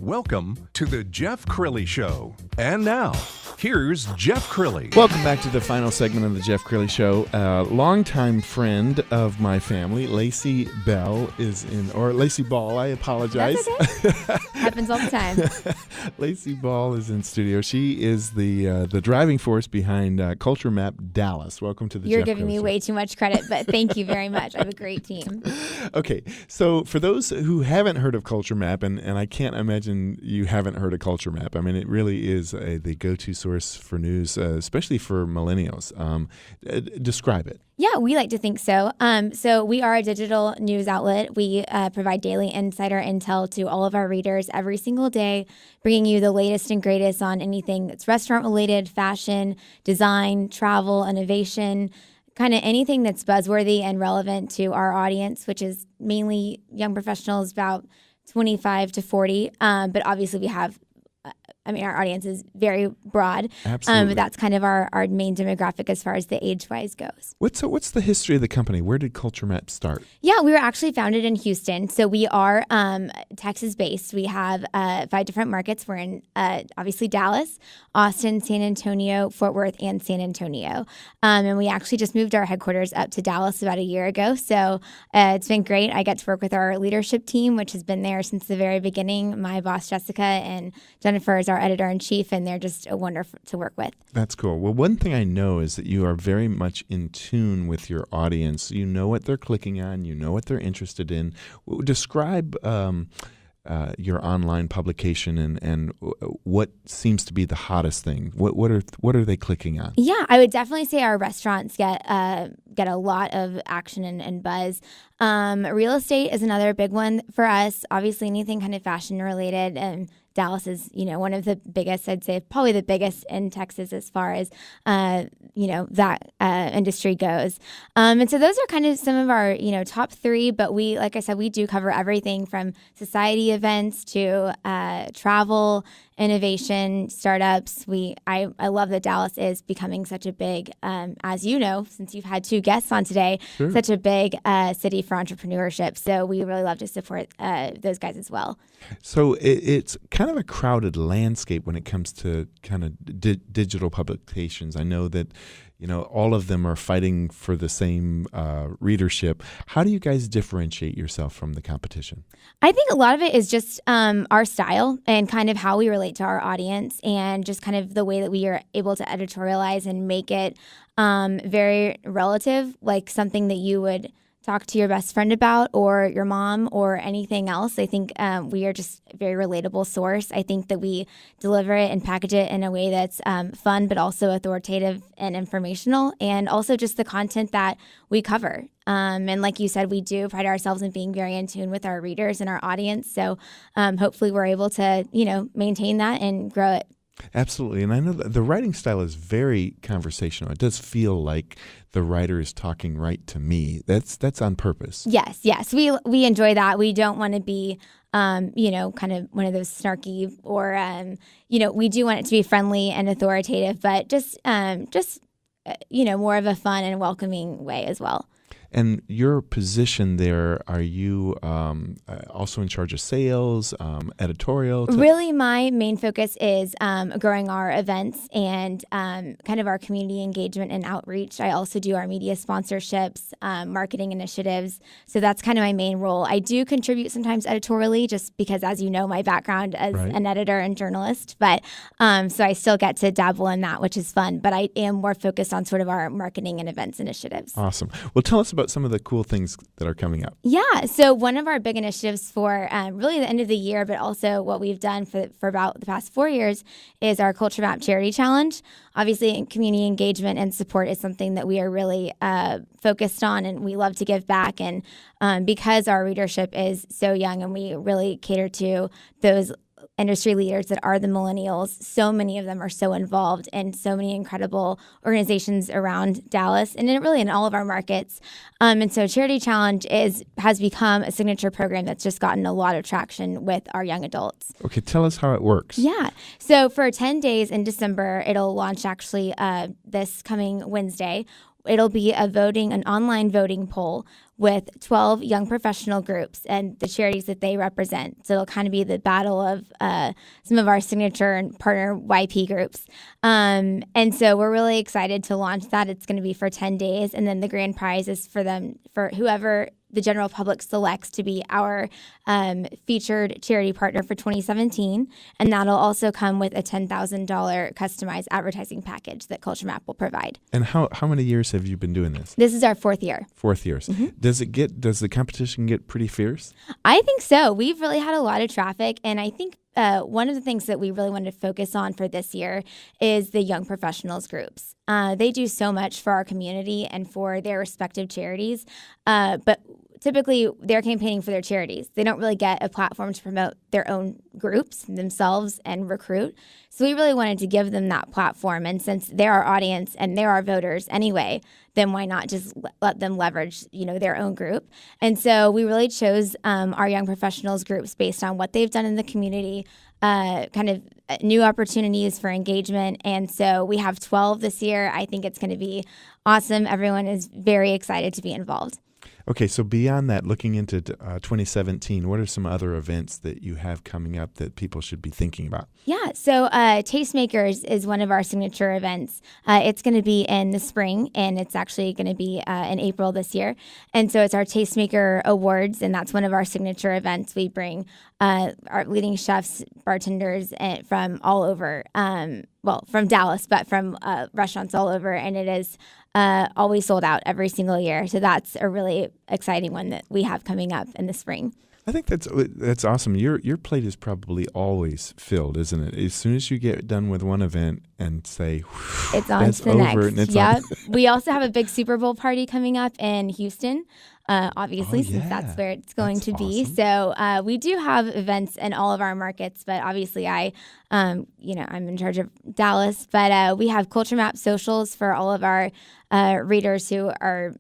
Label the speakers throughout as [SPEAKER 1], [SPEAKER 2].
[SPEAKER 1] Welcome to the Jeff Crilley Show. And now, here's Jeff Crilley.
[SPEAKER 2] Welcome back to the final segment of the Jeff Crilley Show. Longtime friend of my family, Lacy Ball, Lacy Ball, I apologize.
[SPEAKER 3] That's okay. Happens all the time.
[SPEAKER 2] Lacy Ball is in studio. She is the driving force behind Culture Map Dallas. Welcome to the
[SPEAKER 3] You're
[SPEAKER 2] Jeff
[SPEAKER 3] giving
[SPEAKER 2] Crilley
[SPEAKER 3] me
[SPEAKER 2] Show.
[SPEAKER 3] way too much credit, but thank you very much. I have a great team.
[SPEAKER 2] Okay, so for those who haven't heard of Culture Map, and I can't imagine you haven't heard of Culture Map. I mean, it really is the go-to source for news, especially for millennials. Describe it.
[SPEAKER 3] Yeah, we like to think so. So we are a digital news outlet. We provide daily insider intel to all of our readers every single day, bringing you the latest and greatest on anything that's restaurant-related, fashion, design, travel, innovation, kind of anything that's buzzworthy and relevant to our audience, which is mainly young professionals about 25 to 40. But obviously we have, our audience is very broad.
[SPEAKER 2] Absolutely.
[SPEAKER 3] But that's kind of our main demographic as far as the age-wise goes.
[SPEAKER 2] What's the history of the company? Where did Culture Map start?
[SPEAKER 3] Yeah, we were actually founded in Houston. So we are Texas-based. We have 5 different markets. We're in, obviously, Dallas, Austin, San Antonio, Fort Worth, and San Antonio. And we actually just moved our headquarters up to Dallas about a year ago. So it's been great. I get to work with our leadership team, which has been there since the very beginning. My boss, Jessica, and Jennifer is our editor-in-chief, and they're just wonderful to work with. That's
[SPEAKER 2] cool. Well, one thing I know is that you are very much in tune with your audience. You know what they're clicking on. You know what they're interested in. Describe your online publication and what seems to be the hottest thing. What are they clicking on?
[SPEAKER 3] Yeah, I would definitely say our restaurants get a lot of action and buzz. Real estate is another big one for us. Obviously, anything kind of fashion related, and Dallas is, one of the biggest, I'd say probably the biggest in Texas as far as, that industry goes. And so those are kind of some of our, top 3. But we, like I said, we do cover everything from society events to travel, innovation, startups. I love that Dallas is becoming such a big, as you know, since you've had 2 guests on today,
[SPEAKER 2] Sure.
[SPEAKER 3] Such a big city for entrepreneurship. So we really love to support those guys as well.
[SPEAKER 2] So it's kind of a crowded landscape when it comes to kind of digital publications. I know that, all of them are fighting for the same readership. How do you guys differentiate yourself from the competition?
[SPEAKER 3] I think a lot of it is just our style and kind of how we relate to our audience, and just kind of the way that we are able to editorialize and make it very relative, like something that you would talk to your best friend about, or your mom, or anything else. I think we are just a very relatable source. I think that we deliver it and package it in a way that's fun, but also authoritative and informational, and also just the content that we cover. And like you said, we do pride ourselves in being very in tune with our readers and our audience. So hopefully we're able to, maintain that and grow it.
[SPEAKER 2] Absolutely. And I know that the writing style is very conversational. It does feel like the writer is talking right to me. That's on purpose.
[SPEAKER 3] Yes. We enjoy that. We don't want to be, kind of one of those snarky, or, we do want it to be friendly and authoritative, but just more of a fun and welcoming way as well.
[SPEAKER 2] And your position there, are you also in charge of sales, editorial?
[SPEAKER 3] Really, my main focus is growing our events and kind of our community engagement and outreach. I also do our media sponsorships, marketing initiatives. So that's kind of my main role. I do contribute sometimes editorially, just because, as you know, my background as an editor and journalist. But so I still get to dabble in that, which is fun. But I am more focused on sort of our marketing and events initiatives.
[SPEAKER 2] Awesome. Well, tell us about some of the cool things that are coming up.
[SPEAKER 3] Yeah. So one of our big initiatives for really the end of the year, but also what we've done for about the past 4 years, is our Culture Map Charity Challenge. Obviously, community engagement and support is something that we are really focused on, and we love to give back. And because our readership is so young, and we really cater to those industry leaders that are the millennials, so many of them are so involved in so many incredible organizations around Dallas and really in all of our markets. And so Charity Challenge has become a signature program that's just gotten a lot of traction with our young adults.
[SPEAKER 2] Okay, tell us how it works.
[SPEAKER 3] Yeah. So for 10 days in December, it'll launch actually this coming Wednesday. It'll be an online voting poll with 12 young professional groups and the charities that they represent. So it'll kind of be the battle of some of our signature and partner YP groups. And so we're really excited to launch that. It's going to be for 10 days. And then the grand prize is for whoever the general public selects to be our featured charity partner for 2017. And that'll also come with a $10,000 customized advertising package that Culture Map will provide.
[SPEAKER 2] And how many years have you been doing this?
[SPEAKER 3] This is our 4th year.
[SPEAKER 2] 4th years. Mm-hmm. Does the competition get pretty fierce?
[SPEAKER 3] I think so. We've really had a lot of traffic, and I think one of the things that we really wanted to focus on for this year is the young professionals groups. They do so much for our community and for their respective charities, but typically they're campaigning for their charities. They don't really get a platform to promote their own groups themselves and recruit. So we really wanted to give them that platform. And since they're our audience and they're our voters anyway, then why not just let them leverage, their own group? And so we really chose our young professionals groups based on what they've done in the community, kind of new opportunities for engagement. And so we have 12 this year. I think it's going to be awesome. Everyone is very excited to be involved.
[SPEAKER 2] Okay, so beyond that, looking into 2017, what are some other events that you have coming up that people should be thinking about?
[SPEAKER 3] Yeah, so Tastemakers is one of our signature events. It's going to be in the spring, and it's actually going to be in April this year. And so it's our Tastemaker Awards, and that's one of our signature events. We bring our leading chefs, bartenders from all over, from Dallas, but from restaurants all over, and it is always sold out every single year. So that's a really exciting one that we have coming up in the spring.
[SPEAKER 2] I think that's awesome. Your plate is probably always filled, isn't it? As soon as you get done with one event and say,
[SPEAKER 3] it's on to the next. Yeah. We also have a big Super Bowl party coming up in Houston. Obviously, since that's where it's going to be. Awesome. So we do have events in all of our markets, but obviously I'm in charge of Dallas. But we have Culture Map socials for all of our readers who are,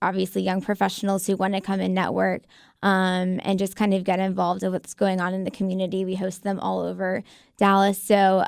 [SPEAKER 3] obviously young professionals who want to come and network and just kind of get involved in what's going on in the community. We host them all over Dallas. So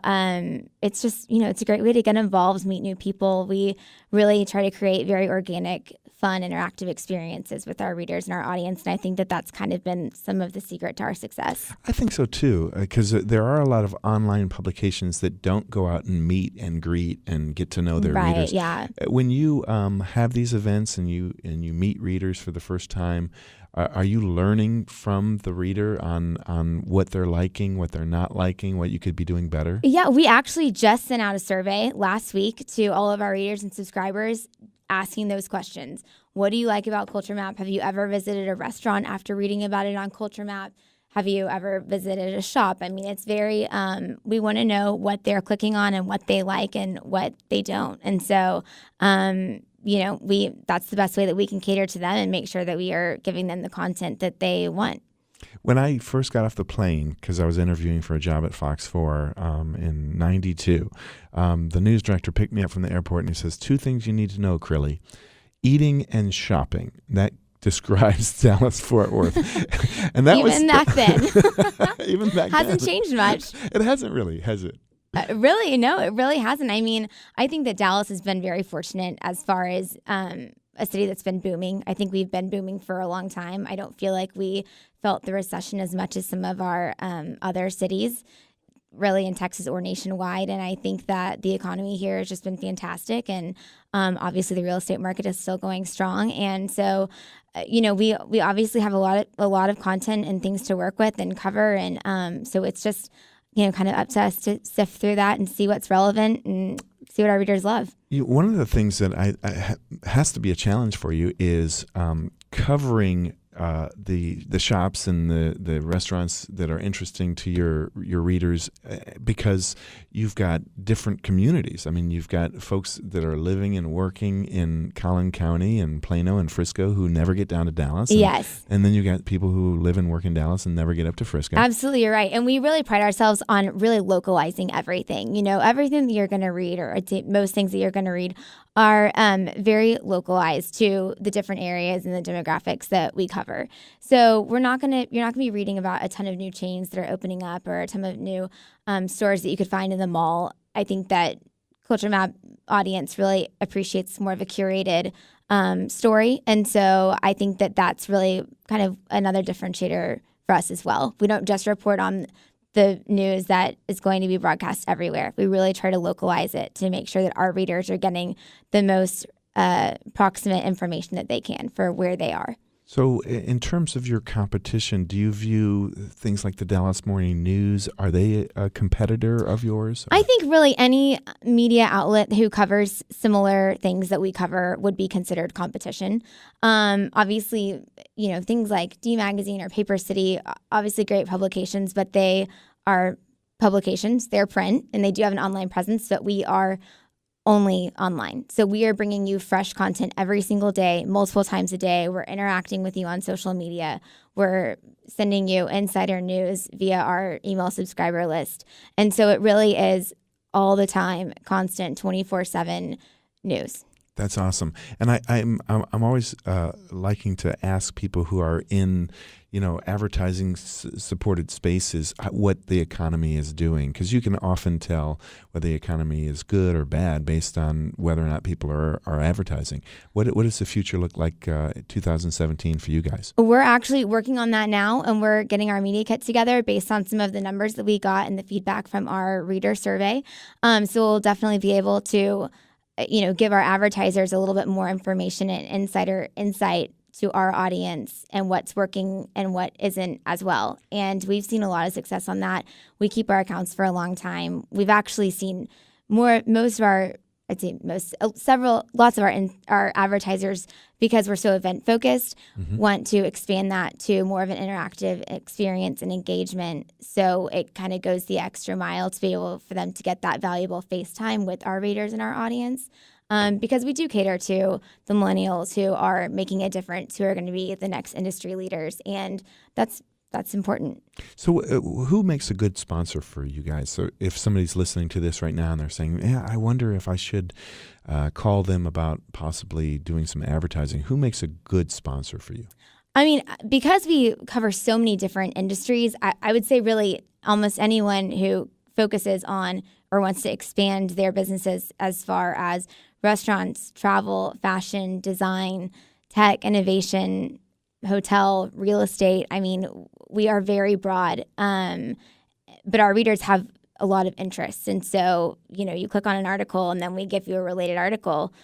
[SPEAKER 3] it's just, it's a great way to get involved, meet new people. We really try to create very organic, fun, interactive experiences with our readers and our audience. And I think that that's kind of been some of the secret to our success.
[SPEAKER 2] I think so, too, because there are a lot of online publications that don't go out and meet and greet and get to know their readers.
[SPEAKER 3] Yeah.
[SPEAKER 2] When you have these events and you meet readers for the first time, are you learning from the reader on what they're liking, what they're not liking, what you could be doing better?
[SPEAKER 3] Yeah, we actually just sent out a survey last week to all of our readers and subscribers asking those questions. What do you like about Culture Map? Have you ever visited a restaurant after reading about it on Culture Map? Have you ever visited a shop? I mean, it's very, we want to know what they're clicking on and what they like and what they don't. And so, that's the best way that we can cater to them and make sure that we are giving them the content that they want.
[SPEAKER 2] When I first got off the plane, because I was interviewing for a job at Fox 4 in 92, the news director picked me up from the airport and he says, 2 things you need to know, Crilley: eating and shopping. That describes Dallas-Fort Worth. And that
[SPEAKER 3] even back then.
[SPEAKER 2] Even back then.
[SPEAKER 3] Hasn't changed much.
[SPEAKER 2] It hasn't really, has it?
[SPEAKER 3] Really? No, it really hasn't. I mean, I think that Dallas has been very fortunate as far as a city that's been booming. I think we've been booming for a long time. I don't feel like we felt the recession as much as some of our other cities, really in Texas or nationwide. And I think that the economy here has just been fantastic. And obviously the real estate market is still going strong. And so, we obviously have a lot of content and things to work with and cover. And so it's just, kind of up to us to sift through that and see what's relevant and see what our readers love.
[SPEAKER 2] One of the things that has to be a challenge for you is covering the shops and the restaurants that are interesting to your readers, because you've got different communities. I mean, you've got folks that are living and working in Collin County and Plano and Frisco who never get down to Dallas.
[SPEAKER 3] Yes.
[SPEAKER 2] And then you've got people who live and work in Dallas and never get up to Frisco.
[SPEAKER 3] Absolutely, you're right. And we really pride ourselves on really localizing everything. Everything that you're going to read, or most things that you're going to read, are very localized to the different areas and the demographics that we cover. So you're not going to be reading about a ton of new chains that are opening up or a ton of new stores that you could find in the mall. I think that Culture Map audience really appreciates more of a curated story. And so I think that that's really kind of another differentiator for us as well. We don't just report on the news that is going to be broadcast everywhere. We really try to localize it to make sure that our readers are getting the most proximate information that they can for where they are.
[SPEAKER 2] So in terms of your competition, do you view things like the Dallas Morning News, are they a competitor of yours?
[SPEAKER 3] I think really any media outlet who covers similar things that we cover would be considered competition. Obviously, things like D Magazine or Paper City, obviously great publications, but they are publications, they're print, and they do have an online presence, but we are only online. So we are bringing you fresh content every single day, multiple times a day. We're interacting with you on social media. We're sending you insider news via our email subscriber list. And so it really is all the time, constant, 24/7 news.
[SPEAKER 2] That's awesome. And I'm always liking to ask people who are in, advertising supported spaces what the economy is doing, because you can often tell whether the economy is good or bad based on whether or not people are advertising. What does the future look like 2017 for you guys?
[SPEAKER 3] We're actually working on that now, and we're getting our media kit together based on some of the numbers that we got and the feedback from our reader survey. So we'll definitely be able to give our advertisers a little bit more information and insight to our audience and what's working and what isn't as well. And we've seen a lot of success on that. We keep our accounts for a long time. We've actually seen lots of our advertisers, because we're so event focused, want to expand that to more of an interactive experience and engagement. So it kind of goes the extra mile to be able for them to get that valuable face time with our readers and our audience. Because we do cater to the millennials who are making a difference, who are going to be the next industry leaders. And that's important.
[SPEAKER 2] So who makes a good sponsor for you guys? So if somebody's listening to this right now and they're saying, I wonder if I should call them about possibly doing some advertising, who makes a good sponsor for you?
[SPEAKER 3] I mean, because we cover so many different industries, I would say really almost anyone who focuses on or wants to expand their businesses as far as restaurants, travel, fashion, design, tech, innovation, hotel, real estate. I mean, we are very broad, but our readers have a lot of interests. And so, you click on an article and then we give you a related article.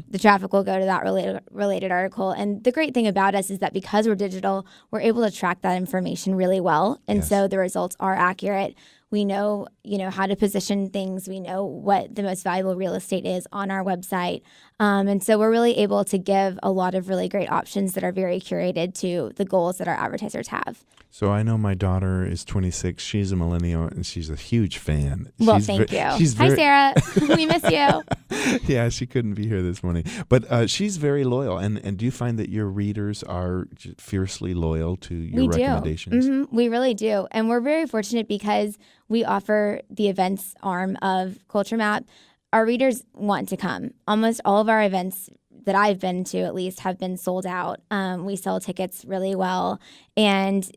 [SPEAKER 3] The traffic will go to that related article. And the great thing about us is that because we're digital, we're able to track that information really well. And so the results are accurate. We know, how to position things. We know what the most valuable real estate is on our website. And so we're really able to give a lot of really great options that are very curated to the goals that our advertisers have.
[SPEAKER 2] So I know my daughter is 26. She's a millennial, and she's a huge fan.
[SPEAKER 3] Well, thank you. Hi, Sarah. We miss you.
[SPEAKER 2] Yeah, she couldn't be here this morning. But she's very loyal. And do you find that your readers are fiercely loyal to your recommendations?
[SPEAKER 3] Mm-hmm. We really do. And we're very fortunate because we offer the events arm of Culture Map. Our readers want to come. Almost all of our events that I've been to, at least, have been sold out. We sell tickets really well. And,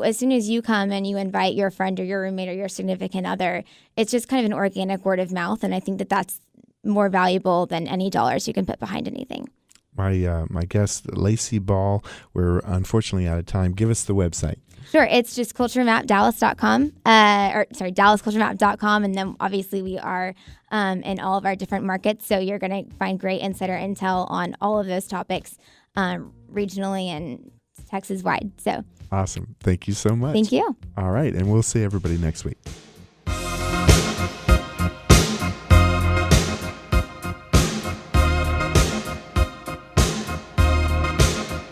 [SPEAKER 3] as soon as you come and you invite your friend or your roommate or your significant other, it's just kind of an organic word of mouth. And I think that that's more valuable than any dollars you can put behind anything.
[SPEAKER 2] My guest, Lacy Ball, we're unfortunately out of time. Give us the website.
[SPEAKER 3] Sure. It's just culturemapdallas.com, dallasculturemap.com. And then obviously we are in all of our different markets. So you're going to find great insider intel on all of those topics regionally and Texas wide. So
[SPEAKER 2] awesome. Thank you so much.
[SPEAKER 3] Thank you.
[SPEAKER 2] All right. And we'll see everybody next week.